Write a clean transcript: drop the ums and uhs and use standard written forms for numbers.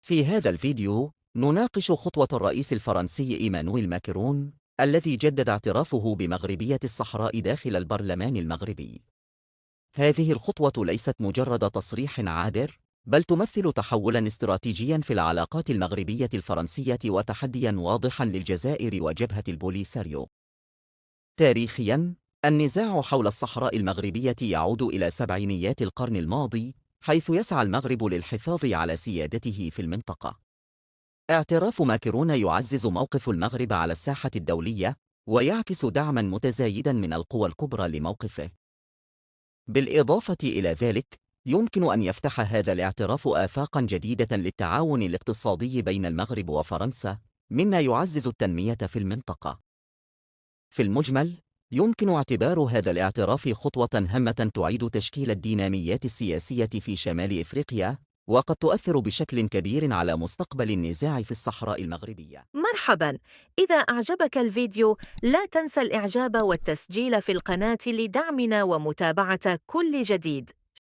في هذا الفيديو نناقش خطوة الرئيس الفرنسي إيمانويل ماكرون الذي جدد اعترافه بمغربية الصحراء داخل البرلمان المغربي. هذه الخطوة ليست مجرد تصريح عابر، بل تمثل تحولاً استراتيجياً في العلاقات المغربية الفرنسية وتحدياً واضحاً للجزائر وجبهة البوليساريو. تاريخياً، النزاع حول الصحراء المغربية يعود إلى سبعينيات القرن الماضي، حيث يسعى المغرب للحفاظ على سيادته في المنطقة. اعتراف ماكرون يعزز موقف المغرب على الساحة الدولية، ويعكس دعماً متزايداً من القوى الكبرى لموقفه. بالإضافة إلى ذلك، يمكن أن يفتح هذا الاعتراف آفاقاً جديدة للتعاون الاقتصادي بين المغرب وفرنسا، مما يعزز التنمية في المنطقة. في المجمل، يمكن اعتبار هذا الاعتراف خطوة هامة تعيد تشكيل الديناميات السياسية في شمال إفريقيا، وقد تؤثر بشكل كبير على مستقبل النزاع في الصحراء المغربية. مرحباً. إذا أعجبك الفيديو لا تنسى الإعجاب والتسجيل في القناة لدعمنا ومتابعة كل جديد.